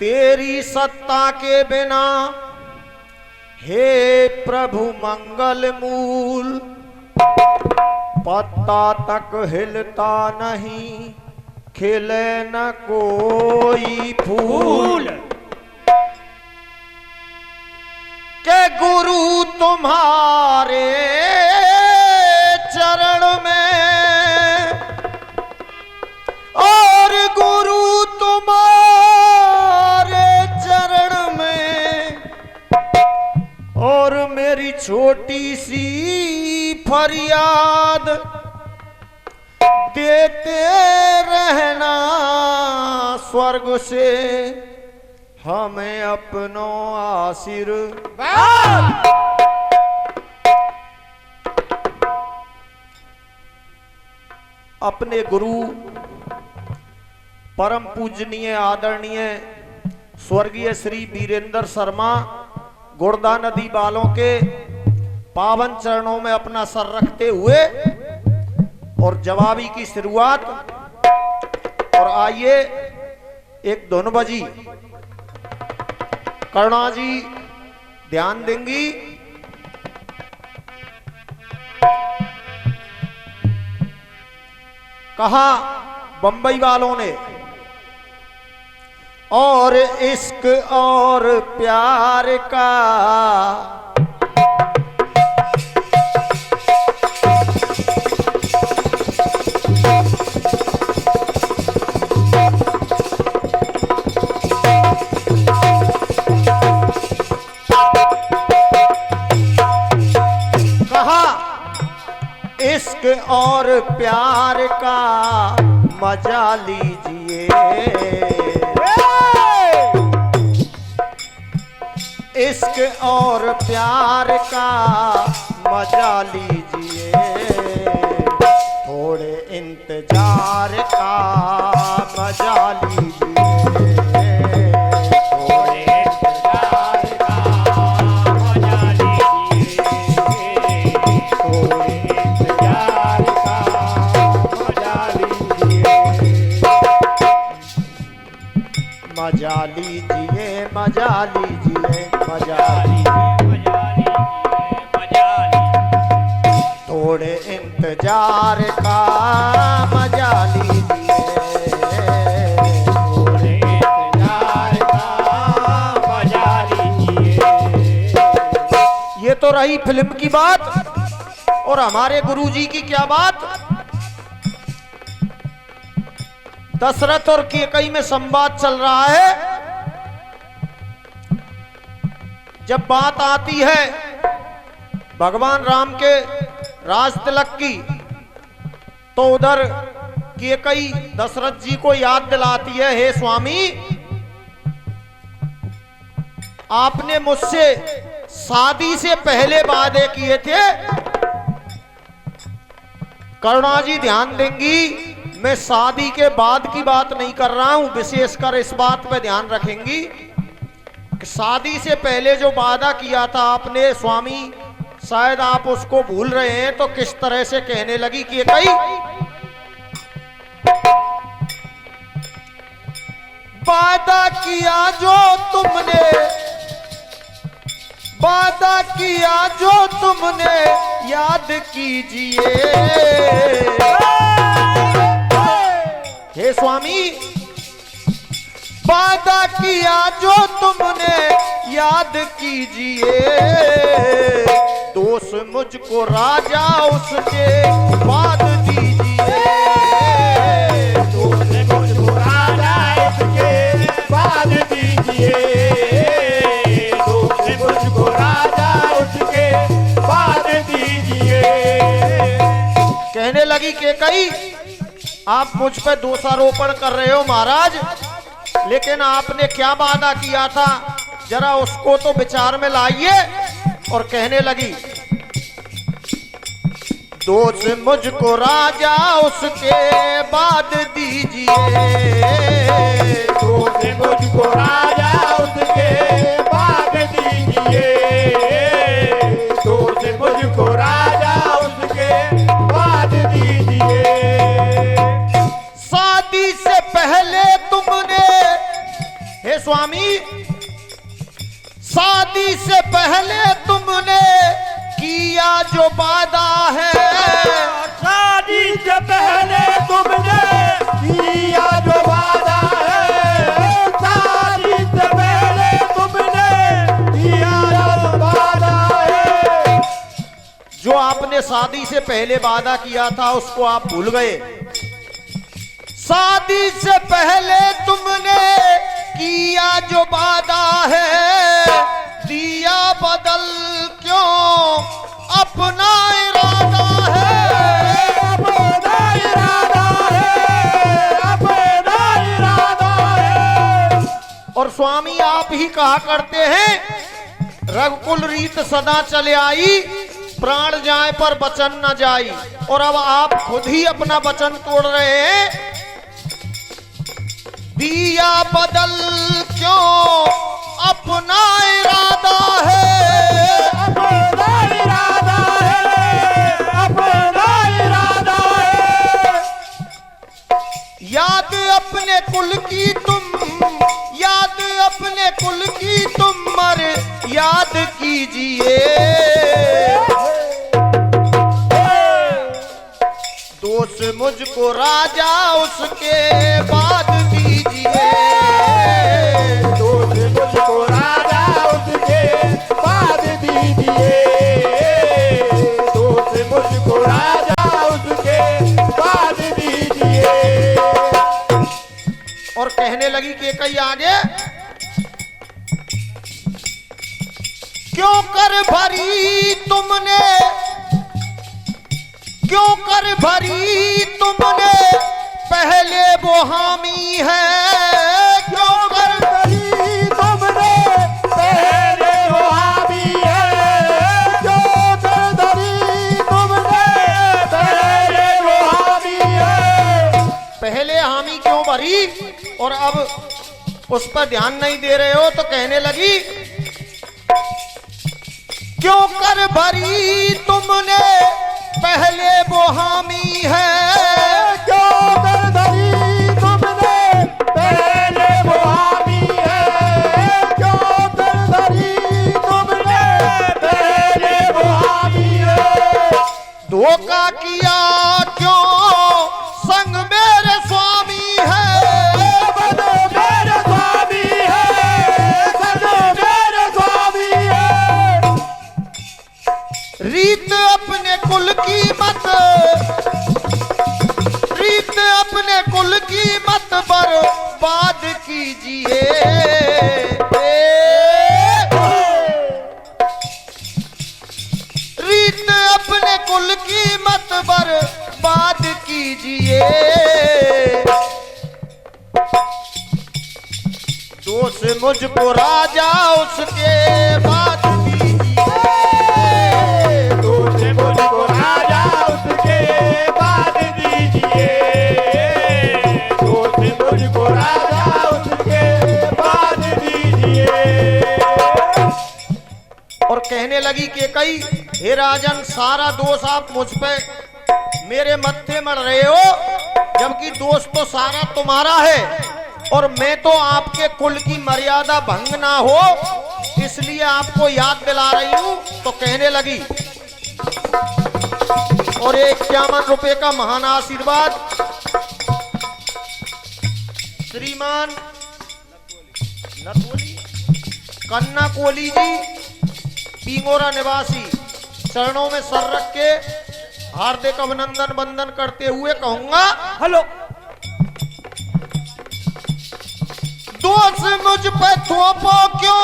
तेरी सत्ता के बिना हे प्रभु मंगल मूल, पत्ता तक हिलता नहीं, खिले न कोई फूल। के गुरु तुम्हारे चरण में, और गुरु तुम्हारे चरण में, और मेरी छोटी सी फरियाद देते रहना स्वर्ग से हमें अपनो आशीर्वाद। अपने गुरु परम पूजनीय आदरणीय स्वर्गीय श्री वीरेंद्र शर्मा गुड़दा नदी वालों के पावन चरणों में अपना सर रखते हुए और जवाबी की शुरुआत। और आइए एक धुन बजी, करुणा जी ध्यान देंगी। कहा बंबई वालों ने, और इश्क और प्यार का इश्क और प्यार का मजा लीजिए, इश्क और प्यार का मजा लीजिए, थोड़े इंतजार का मजा लीजिए, थोड़े इंतजार का मजा लीजिए, थोड़े मजा लीजिए, मजा लीजिए, मजा लीजिए, थोड़े इंतजार का मजा लीजिए, थोड़े इंतजार का मजा लीजिए। ये तो रही फिल्म की बात, और हमारे गुरुजी की क्या बात। दशरथ और कैकेयी में संवाद चल रहा है। जब बात आती है भगवान राम के राज तिलक की, तो उधर कैकेयी दशरथ जी को याद दिलाती है, हे स्वामी आपने मुझसे शादी से पहले वादे किए थे। करुणा जी ध्यान देंगी, मैं शादी के बाद की बात नहीं कर रहा हूं, विशेषकर इस बात पे ध्यान रखेंगी कि शादी से पहले जो वादा किया था आपने स्वामी, शायद आप उसको भूल रहे हैं। तो किस तरह से कहने लगी कि कई वादा किया जो तुमने, वादा किया जो तुमने याद कीजिए, हे स्वामी वादा किया जो तुमने याद कीजिए, दोष मुझको राजा उसके बाद दीजिए, दोष मुझको राजा उसके बाद दीजिए, दोष मुझको राजा उसके बाद दीजिए। कहने लगी कैकेयी आप मुझ पर दोषारोपण कर रहे हो महाराज, लेकिन आपने क्या वादा किया था जरा उसको तो विचार में लाइए। और कहने लगी दोष मुझको राजा उसके बाद दीजिए, दोष मुझको राजा उसके बाद दीजिए, दोष मुझको राजा उसके बाद दीजिए। शादी से पहले तुमने, हे स्वामी शादी से पहले तुमने किया जो वादा है, शादी से पहले तुमने किया जो वादा है, शादी से पहले तुमने किया जो वादा है। जो आपने शादी से पहले वादा किया था उसको आप भूल गए। शादी से पहले तुमने किया जो वादा है, दिया बदल क्यों अपना इरादा है, अपना इरादा है, अपना इरादा है। और स्वामी आप ही कहा करते हैं रघुकुल रीत सदा चले आई, प्राण जाए पर वचन न जाई। और अब आप खुद ही अपना वचन तोड़ रहे हैं। दिया बदल क्यों अपना इरादा है, अपना इरादा है, अपना इरादा है। याद अपने कुल की तुम, याद अपने कुल की तुम मर याद कीजिए, दोष मुझको राजा उसके बाद दीजिए, दोष मुझको राजा उसके बाद दीजिए, दोष मुझको राजा उसके बाद दीजिए। और कहने लगी कि कई आगे क्यों कर भरी तुमने, क्यों कर भरी तुमने पहले वो हामी है, क्यों कर भरी तुमने पहले वो हामी है, क्यों कर भरी तुमने पहले वो हामी है। पहले हामी क्यों भरी और अब उस पर ध्यान नहीं दे रहे हो। तो कहने लगी क्यों कर भरी तुमने पहले वो हामी है, क्यों कर भरी तुमने पहले वो हामी है, क्यों कर भरी तुमने पहले वो हामी है। धोखा किया क्यों संग मेरे स्वामी है, बनो मेरे स्वामी है, बनो मेरे स्वामी है। रीत अपने कुल की मत, रीत अपने कुल की मत बर्बाद कीजिए, रीत अपने कुल की मत बर्बाद कीजिए, दोष मुझको राजा उसके बाद दीजिए, दोष मुझको राजा उसके बाद दीजिए, दोष मुझको राजा उसके बाद दीजिए। और कहने लगी कि कई हे राजन सारा दोष आप मुझ पे मेरे मत्थे मर रहे हो, जबकि दोष तो सारा तुम्हारा है और मैं तो आपके कुल की मर्यादा भंग ना हो इसलिए आपको याद दिला रही हूं। तो कहने लगी और 51 रुपए का महान आशीर्वाद श्रीमान नथोली कन्ना कोहली जी पिंगोरा निवासी चरणों में सर रख के हार्दिक अभिनंदन वंदन करते हुए कहूंगा हेलो दोष मुझ पे थोपो क्यों,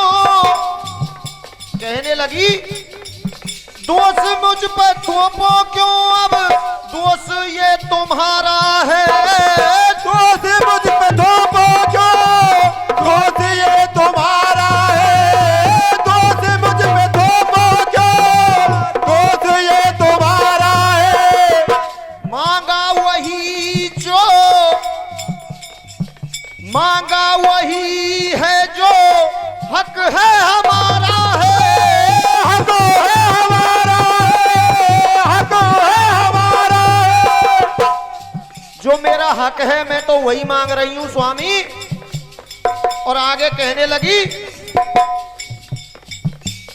कहने लगी दोष मुझ पे थोपो क्यों, अब दोष ये तुम्हारा है, दोष मुझ पे थोपो क्यों, दोष ये तुम्हारा है, दोष मुझ पे थोपो क्यों, दोष ये तुम्हारा है। मांगा वही जो, मांगा वही है जो हक है हमारा है, हक है हमारा है, हक है हमारा है। जो मेरा हक है मैं तो वही मांग रही हूं स्वामी। और आगे कहने लगी,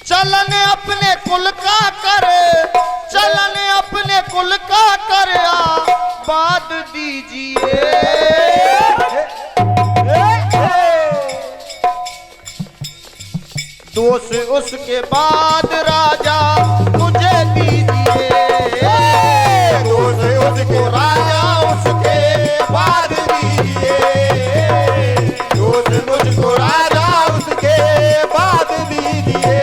चलन अपने कुल का कर, चलन अपने कुल का कर आबाद दीजिए। दोष उसके बाद राजा मुझे दीजिए। दोष उसको राजा उसके बाद दीजिए। दोष मुझको राजा उसके बाद दीजिए।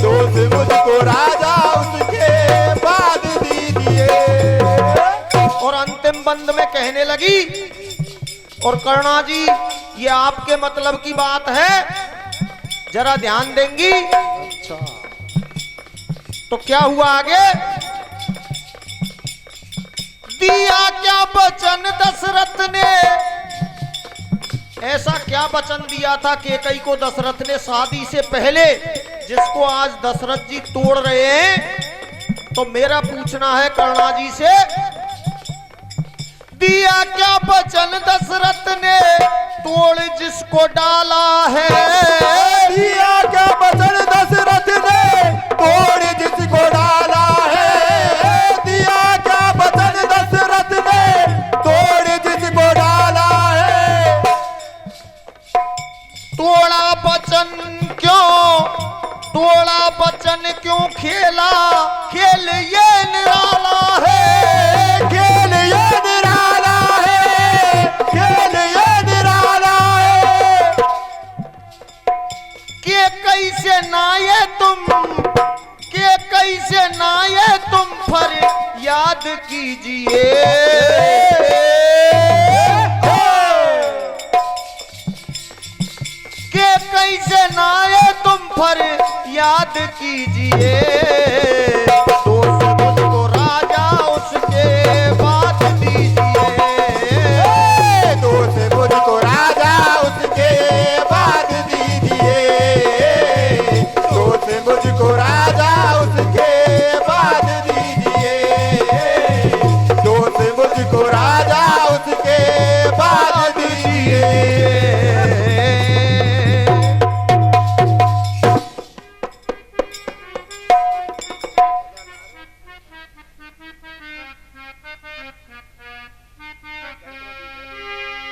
दोष मुझको राजा उसके बाद दीजिए। और अंतिम बंद में कहने लगी, और करुणा जी ये आपके मतलब की बात है, जरा ध्यान देंगी। तो क्या हुआ आगे, दिया क्या वचन दशरथ ने, ऐसा क्या वचन दिया था कैकेयी को दशरथ ने शादी से पहले, जिसको आज दशरथ जी तोड़ रहे हैं। तो मेरा पूछना है करुणा जी से, दिया क्या वचन दशरथ ने तोड़ जिसको डाला है। दिया क्या वचन दशरथ ने तोड़ जिसको डाला है। दिया क्या वचन दशरथ ने तोड़ जिसको डाला है। तोड़ा वचन क्यों, तोड़ा वचन क्यों, खेला खेल ये निराला है। खेल ये निराला है। खेल ये निराला है। के कैसे नाये तुम, के कैसे नाये तुम फर याद कीजिए। के कैसे नाये तुम फर याद कीजिए।